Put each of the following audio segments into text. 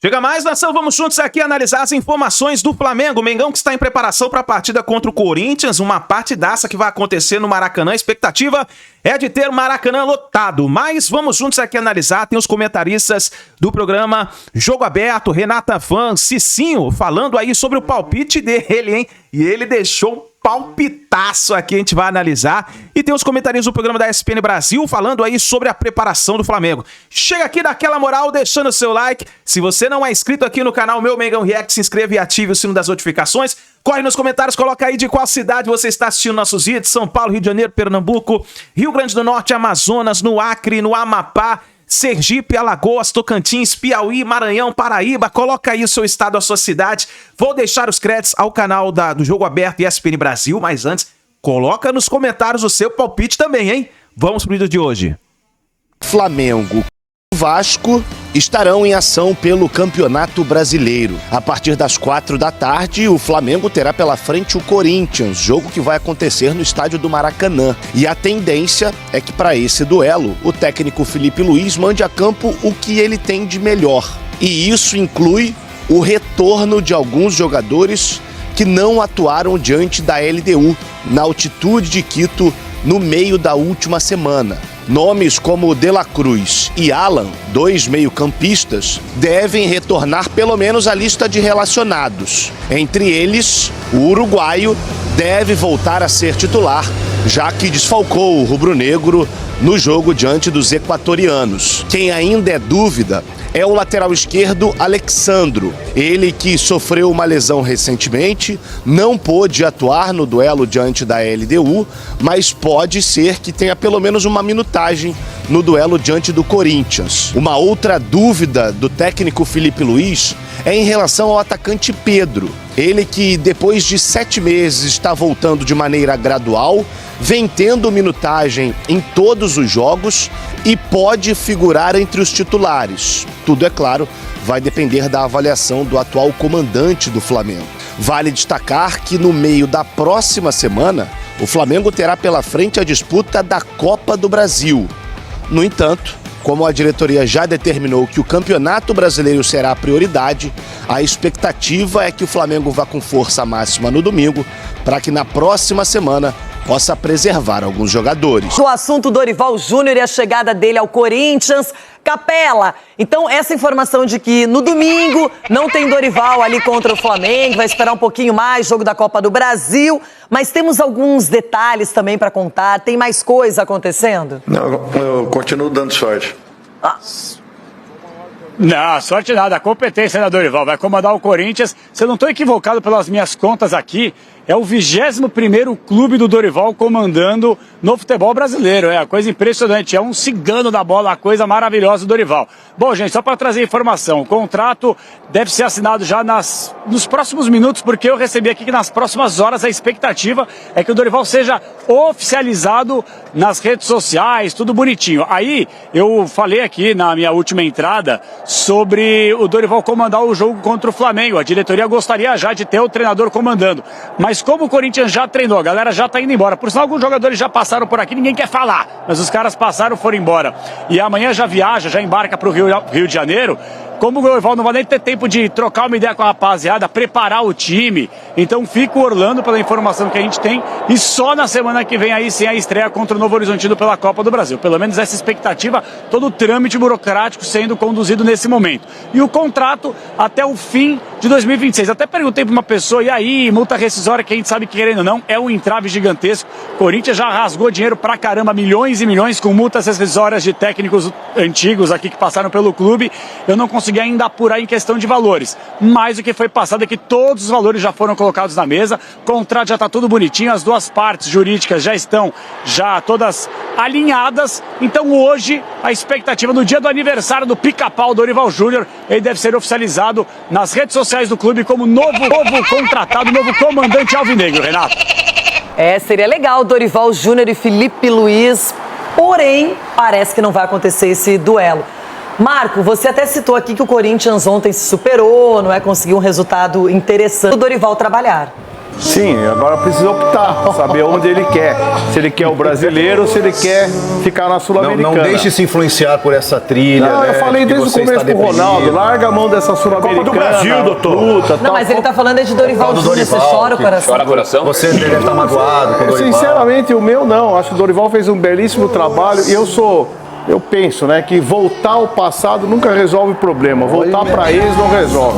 Chega mais, nação, vamos juntos aqui analisar as informações do Flamengo. O Mengão que está em preparação para a partida contra o Corinthians, uma partidaça que vai acontecer no Maracanã. A expectativa é de ter o Maracanã lotado, mas vamos juntos aqui analisar. Tem os comentaristas do programa Jogo Aberto, Renata Fã, Cicinho, falando aí sobre o palpite dele, hein? E ele deixou um palpitaço aqui, a gente vai analisar. E tem os comentaristas do programa da ESPN Brasil falando aí sobre a preparação do Flamengo. Chega aqui, dá aquela moral, deixando o seu like. Se você não é inscrito aqui no canal Meu Mengão React, se inscreva e ative o sino das notificações. Corre nos comentários, coloca aí de qual cidade você está assistindo nossos vídeos. São Paulo, Rio de Janeiro, Pernambuco, Rio Grande do Norte, Amazonas, no Acre, no Amapá, Sergipe, Alagoas, Tocantins, Piauí, Maranhão, Paraíba. Coloca aí o seu estado, a sua cidade. Vou deixar os créditos ao canal do Jogo Aberto e ESPN Brasil, mas antes, coloca nos comentários o seu palpite também, hein? Vamos pro vídeo de hoje. Flamengo e Vasco estarão em ação pelo Campeonato Brasileiro. A partir das 4 da tarde, o Flamengo terá pela frente o Corinthians, jogo que vai acontecer no estádio do Maracanã. E a tendência é que para esse duelo, o técnico Felipe Luiz mande a campo o que ele tem de melhor. E isso inclui o retorno de alguns jogadores que não atuaram diante da LDU, na altitude de Quito, no meio da última semana. Nomes como De La Cruz e Alan, dois meio-campistas, devem retornar pelo menos à lista de relacionados. Entre eles, o uruguaio deve voltar a ser titular, já que desfalcou o rubro-negro no jogo diante dos equatorianos. Quem ainda é dúvida é o lateral esquerdo Alexandro. Ele que sofreu uma lesão recentemente, não pôde atuar no duelo diante da LDU, mas pode ser que tenha pelo menos uma minutagem no duelo diante do Corinthians. Uma outra dúvida do técnico Felipe Luiz é em relação ao atacante Pedro. Ele que depois de 7 meses está voltando de maneira gradual, vem tendo minutagem em todos os jogos e pode figurar entre os titulares. Tudo, é claro, vai depender da avaliação do atual comandante do Flamengo. Vale destacar que no meio da próxima semana, o Flamengo terá pela frente a disputa da Copa do Brasil. No entanto, como a diretoria já determinou que o Campeonato Brasileiro será a prioridade, a expectativa é que o Flamengo vá com força máxima no domingo, para que na próxima semana possa preservar alguns jogadores. O assunto Dorival Júnior e a chegada dele ao Corinthians. Capela, então essa informação de que no domingo não tem Dorival ali contra o Flamengo, vai esperar um pouquinho mais, jogo da Copa do Brasil, mas temos alguns detalhes também para contar, tem mais coisa acontecendo? Não, eu continuo dando sorte. Não, sorte nada, a competência da Dorival vai comandar o Corinthians. Se eu não estou equivocado pelas minhas contas aqui, é o 21º clube do Dorival comandando no futebol brasileiro. É a coisa impressionante, é um cigano da bola, a coisa maravilhosa do Dorival. Bom, gente, só para trazer informação, o contrato deve ser assinado já nos próximos minutos, porque eu recebi aqui que nas próximas horas a expectativa é que o Dorival seja oficializado nas redes sociais, tudo bonitinho. Aí eu falei aqui na minha última entrada sobre o Dorival comandar o jogo contra o Flamengo. A diretoria gostaria já de ter o treinador comandando, mas como o Corinthians já treinou, a galera já tá indo embora. Por sinal, alguns jogadores já passaram por aqui, ninguém quer falar, mas os caras passaram, foram embora. E amanhã já viaja, já embarca pro Rio de Janeiro. Como o Dorival não vai nem ter tempo de trocar uma ideia com a rapaziada, preparar o time, então fica o Orlando pela informação que a gente tem, e só na semana que vem aí sim a estreia contra o Novo Horizontino pela Copa do Brasil. Pelo menos essa expectativa, todo o trâmite burocrático sendo conduzido nesse momento. E o contrato até o fim de 2026. Até perguntei para uma pessoa, e aí, multa rescisória, que a gente sabe que querendo ou não, é um entrave gigantesco. Corinthians já rasgou dinheiro pra caramba, milhões e milhões com multas rescisórias de técnicos antigos aqui que passaram pelo clube. Eu não consegui ainda apurar em questão de valores, mas o que foi passado é que todos os valores já foram colocados na mesa, o contrato já está tudo bonitinho, as duas partes jurídicas já estão todas alinhadas, então hoje a expectativa no dia do aniversário do Pica-Pau Dorival Júnior, ele deve ser oficializado nas redes sociais do clube como novo contratado, novo comandante alvinegro, Renato. Seria legal Dorival Júnior e Felipe Luiz, porém parece que não vai acontecer esse duelo. Marco, você até citou aqui que o Corinthians ontem se superou, não é? Conseguiu um resultado interessante. O Dorival trabalhar. Sim, agora precisa optar, saber onde ele quer. Se ele quer o brasileiro ou se ele quer ficar na Sul-Americana. Não deixe se influenciar por essa trilha. Não, eu falei desde o começo pro Ronaldo, larga a mão dessa Sul-Americana. Copa do Brasil, doutor. Luta, Não, mas ele tá falando de Dorival Júnior, você chora o coração. Chora coração? Você deve estar magoado com o Dorival. Sinceramente, o meu não. Acho que o Dorival fez um belíssimo trabalho e eu penso, né, que voltar ao passado nunca resolve o problema. Voltar para eles não resolve.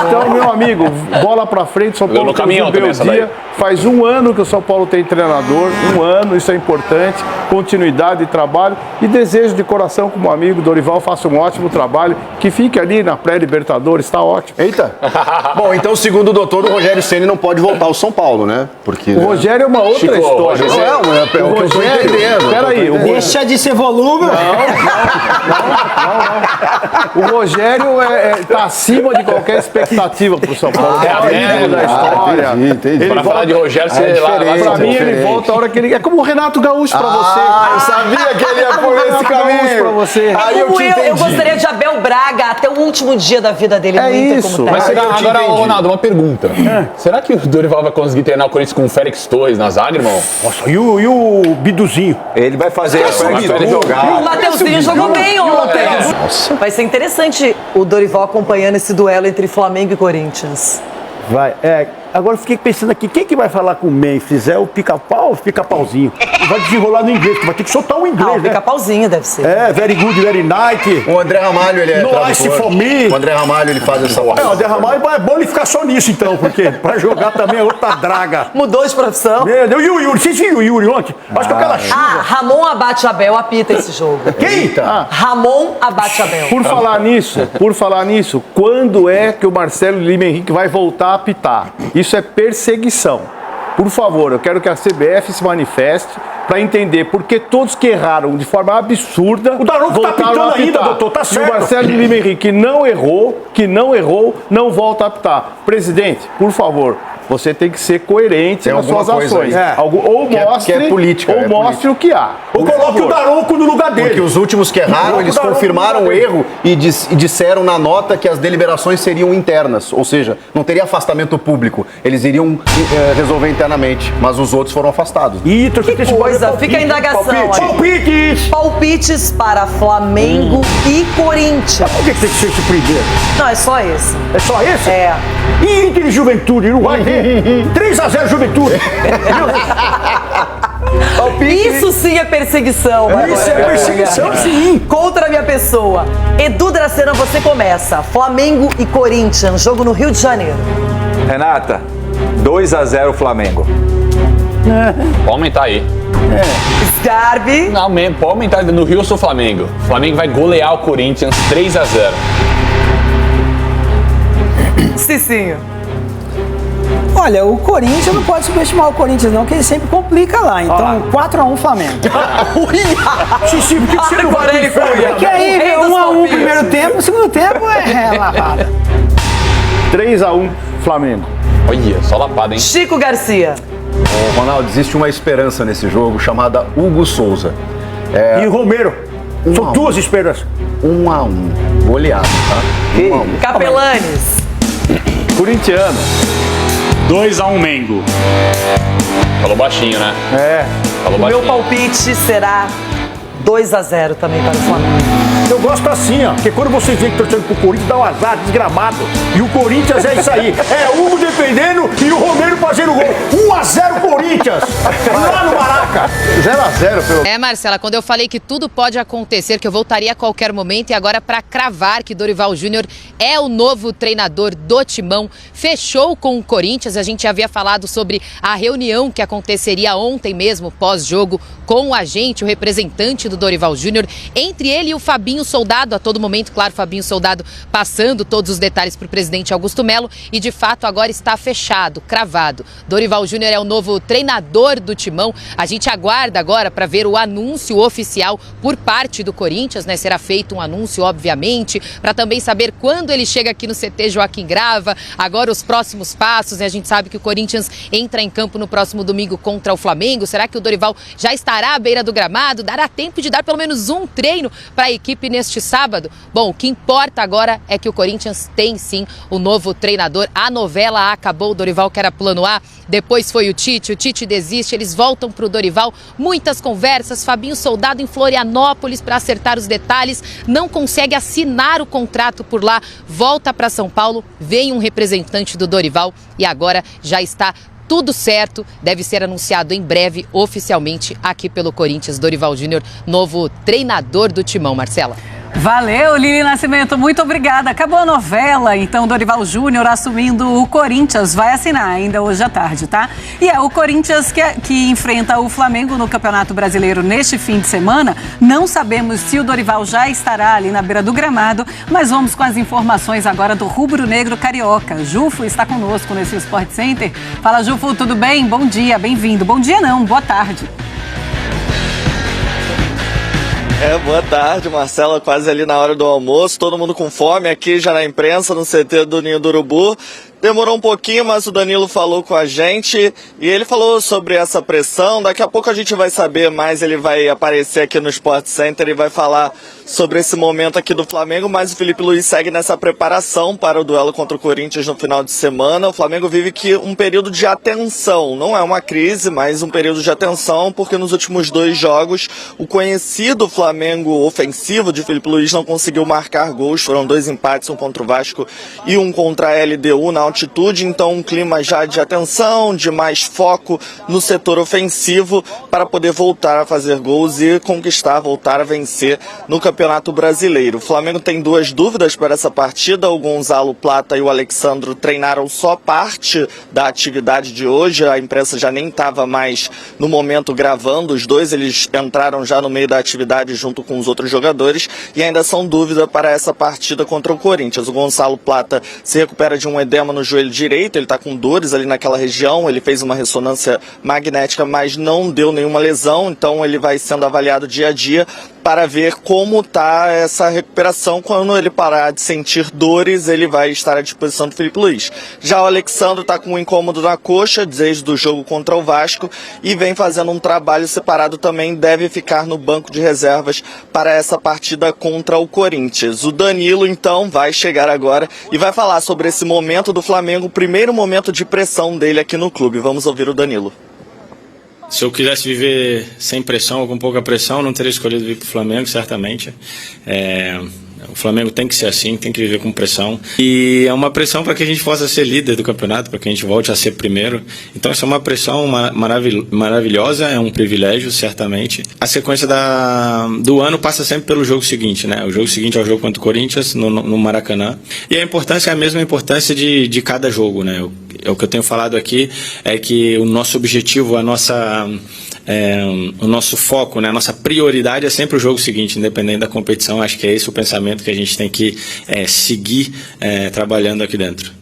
Então, meu amigo, bola para frente, São Paulo tem um belo dia. Faz 1 ano que o São Paulo tem treinador, 1 ano, isso é importante. Continuidade de trabalho e desejo de coração como amigo Dorival, faça um ótimo trabalho, que fique ali na pré-Libertadores, está ótimo. Eita! Bom, então, segundo o doutor, o Rogério Ceni não pode voltar ao São Paulo, né? Porque O Rogério é uma outra história. Não, é o que eu tô entendendo. Peraí, Deixa de ser volume. O Rogério tá acima de qualquer expectativa pro São Paulo. É o ídolo da história. Entendi. Ele Pra falar de Rogério, você lá Pra mim, ele volta a hora que ele... É como o Renato Gaúcho pra você. Eu sabia que ele ia por esse caminho. Pra você. Aí Como te eu entendi. gostaria de Abel Braga até o último dia da vida dele no É Inter isso. como Mas técnico. será, agora, Ronaldo, uma pergunta. Será que o Dorival vai conseguir treinar o Corinthians com o Félix Torres na zaga, irmão? Nossa, e o Biduzinho? Ele vai fazer a O Mateuzinho jogou bem ontem. Vai ser interessante o Dorival acompanhando esse duelo entre Flamengo e Corinthians. Vai. Agora eu fiquei pensando aqui, quem que vai falar com o Memphis? É o pica-pau ou o pica-pauzinho? Vai desenrolar no inglês, vai ter que soltar o inglês, O né? pica-pauzinho deve ser. Very good, very night. O André Ramalho, ele é Nice tradutor. for me. O André Ramalho, ele faz essa O André Ramalho é bom ele ficar só nisso, então, porque pra jogar também é outra draga. Mudou de profissão. Meu Deus, e o Yuri? Vocês viram o Yuri ontem? Acho que aquela chuva. Ramon Abate Abel apita esse jogo. Quem? Ramon Abate Abel. Por falar nisso, quando é que o Marcelo Lima Henrique vai voltar a apitar? Isso é perseguição. Por favor, eu quero que a CBF se manifeste para entender porque todos que erraram de forma absurda. O Daronco tá voltaram apitando a apitar. ainda, doutor, tá E certo. o Marcelo Lima Henrique não errou, não volta a apitar. Presidente, por favor, você tem que ser coerente Tem nas suas alguma coisa ações. aí. Ou Que é mostre, política, ou é mostre o que há. Ou Por coloque favor. o Daronco no lugar dele. Porque os últimos que erraram, eles confirmaram o erro e disseram na nota que as deliberações seriam internas, ou seja, não teria afastamento público. Eles iriam resolver internamente, mas os outros foram afastados. Ih, Que coisa, fica a indagação aí. Palpites! Palpites para Flamengo e Corinthians. Por que tem que ser esse primeiro? Não, é só esse. É só esse? É. E Inter e Juventude, não vai ter? 3-0 Juventude. Isso sim é perseguição. Isso é perseguição, sim. Contra a minha pessoa. Edu Dracena, você começa. Flamengo e Corinthians, jogo no Rio de Janeiro. Renata, 2-0 Flamengo. Pode aumentar aí. Scarbi. Não, pode aumentar. No Rio eu sou Flamengo. O Flamengo vai golear o Corinthians 3-0. Cicinho. Olha, o Corinthians não pode subestimar o Corinthians não, que ele sempre complica lá. Então, 4-1 Flamengo. Xixi, por que você não vai Agora ele pro inferno? Que aí, 1-1 primeiro tempo, segundo tempo é lavada. 3-1 Flamengo. Olha, só lapada, hein? Chico Garcia. Ô, Ronaldo, existe uma esperança nesse jogo chamada Hugo Souza. E o Romero. São 2 esperanças. 1-1. Goleado, tá? 1-1. Capelanes. Corintiano. 2-1 Mengo. Falou baixinho, né? Falou O meu baixinho. palpite será 2-0 também para o Flamengo. Eu gosto assim, ó. Porque quando você vê que torcendo pro Corinthians, dá um azar desgramado. E o Corinthians é isso aí. É o Hugo defendendo e o Romero fazendo gol. 1-0 Corinthians. Lá no Maraca. 0-0 pelo... Marcela, quando eu falei que tudo pode acontecer, que eu voltaria a qualquer momento, e agora para cravar que Dorival Júnior é o novo treinador do Timão, fechou com o Corinthians. A gente havia falado sobre a reunião que aconteceria ontem mesmo, pós-jogo, com o agente, o representante do Dorival Júnior, entre ele e o Fabinho Soldado, a todo momento, claro, Fabinho Soldado passando todos os detalhes para o presidente Augusto Melo, e de fato agora está fechado, cravado. Dorival Júnior é o novo treinador do Timão. A gente aguarda agora para ver o anúncio oficial por parte do Corinthians, né? Será feito um anúncio, obviamente, para também saber quando ele chega aqui no CT Joaquim Grava, agora os próximos passos, né? A gente sabe que o Corinthians entra em campo no próximo domingo contra o Flamengo. Será que o Dorival já estará à beira do gramado? Dará tempo tempo de dar pelo menos um treino para a equipe neste sábado? Bom, o que importa agora é que o Corinthians tem sim o novo treinador. A novela acabou, o Dorival que era plano A, depois foi o Tite desiste, eles voltam para o Dorival. Muitas conversas, Fabinho Soldado em Florianópolis para acertar os detalhes, não consegue assinar o contrato por lá, volta para São Paulo, vem um representante do Dorival e agora já está tudo certo, deve ser anunciado em breve, oficialmente, aqui pelo Corinthians. Dorival Júnior, novo treinador do Timão, Marcela. Valeu, Lili Nascimento, muito obrigada. Acabou a novela, então Dorival Júnior assumindo o Corinthians, vai assinar ainda hoje à tarde, tá? E é o Corinthians que enfrenta o Flamengo no Campeonato Brasileiro neste fim de semana. Não sabemos se o Dorival já estará ali na beira do gramado, mas vamos com as informações agora do rubro-negro carioca. Jufo está conosco nesse Sport Center. Fala, Jufo, tudo bem? Bom dia, bem-vindo. Bom dia não, boa tarde. Boa tarde, Marcela, quase ali na hora do almoço, todo mundo com fome aqui já na imprensa, no CT do Ninho do Urubu. Demorou um pouquinho, mas o Danilo falou com a gente e ele falou sobre essa pressão. Daqui a pouco a gente vai saber mais, ele vai aparecer aqui no Sport Center e vai falar sobre esse momento aqui do Flamengo, mas o Felipe Luiz segue nessa preparação para o duelo contra o Corinthians no final de semana. O Flamengo vive aqui um período de atenção, não é uma crise, mas um período de atenção, porque nos últimos 2 jogos o conhecido Flamengo ofensivo de Felipe Luiz não conseguiu marcar gols, foram 2 empates, um contra o Vasco e um contra a LDU na altitude, então um clima já de atenção, de mais foco no setor ofensivo para poder voltar a fazer gols e voltar a vencer no Campeonato Brasileiro. O Flamengo tem 2 dúvidas para essa partida, o Gonzalo Plata e o Alexandro treinaram só parte da atividade de hoje, a imprensa já nem estava mais no momento gravando, os 2 eles entraram já no meio da atividade junto com os outros jogadores e ainda são dúvida para essa partida contra o Corinthians. O Gonzalo Plata se recupera de um edema no joelho direito, ele está com dores ali naquela região, ele fez uma ressonância magnética, mas não deu nenhuma lesão, então ele vai sendo avaliado dia a dia para ver como está essa recuperação. Quando ele parar de sentir dores, ele vai estar à disposição do Felipe Luiz. Já o Alexandre está com um incômodo na coxa, desde o jogo contra o Vasco, e vem fazendo um trabalho separado também, deve ficar no banco de reservas para essa partida contra o Corinthians. O Danilo, então, vai chegar agora e vai falar sobre esse momento do Flamengo, o primeiro momento de pressão dele aqui no clube. Vamos ouvir o Danilo. Se eu quisesse viver sem pressão ou com pouca pressão, não teria escolhido vir para o Flamengo, certamente. O Flamengo tem que ser assim, tem que viver com pressão. E é uma pressão para que a gente possa ser líder do campeonato, para que a gente volte a ser primeiro. Então, essa é uma pressão maravilhosa, é um privilégio, certamente. A sequência do ano passa sempre pelo jogo seguinte, né? O jogo seguinte é o jogo contra o Corinthians, no Maracanã. E a importância é a mesma importância de cada jogo, né? O que eu tenho falado aqui é que o nosso objetivo, o nosso foco, né, a nossa prioridade é sempre o jogo seguinte, independente da competição. Acho que é esse o pensamento que a gente tem que seguir trabalhando aqui dentro.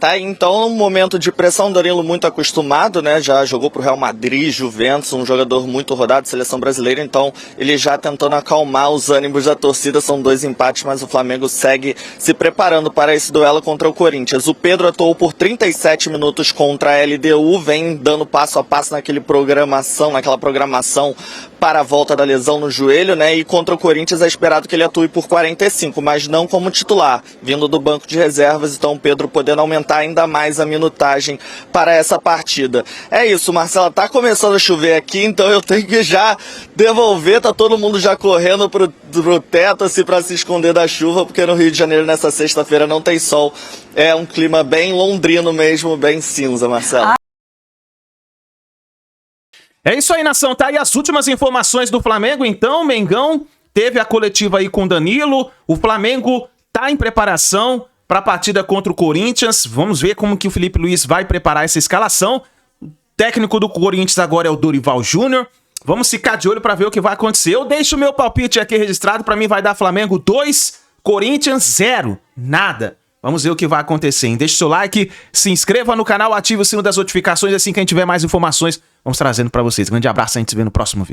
Tá aí então um momento de pressão, Danilo muito acostumado, né? Já jogou pro Real Madrid, Juventus, um jogador muito rodado, seleção brasileira, então ele já tentando acalmar os ânimos da torcida. São 2 empates, mas o Flamengo segue se preparando para esse duelo contra o Corinthians. O Pedro atuou por 37 minutos contra a LDU, vem dando passo a passo naquela programação para a volta da lesão no joelho, né? E contra o Corinthians é esperado que ele atue por 45, mas não como titular, vindo do banco de reservas, então o Pedro podendo aumentar ainda mais a minutagem para essa partida. É isso, Marcela, tá começando a chover aqui, então eu tenho que já devolver, tá todo mundo já correndo pro teto, assim, para se esconder da chuva, porque no Rio de Janeiro nessa sexta-feira não tem sol, é um clima bem londrino mesmo, bem cinza, Marcela. É isso aí, nação, tá aí as últimas informações do Flamengo, então, Mengão teve a coletiva aí com o Danilo, o Flamengo tá em preparação para a partida contra o Corinthians. Vamos ver como que o Felipe Luiz vai preparar essa escalação. O técnico do Corinthians agora é o Dorival Júnior. Vamos ficar de olho para ver o que vai acontecer. Eu deixo o meu palpite aqui registrado. Para mim vai dar Flamengo 2, Corinthians 0. Nada. Vamos ver o que vai acontecer, hein? Deixe seu like, se inscreva no canal, ative o sino das notificações. Assim que a gente tiver mais informações, vamos trazendo para vocês. Grande abraço, a gente se vê no próximo vídeo.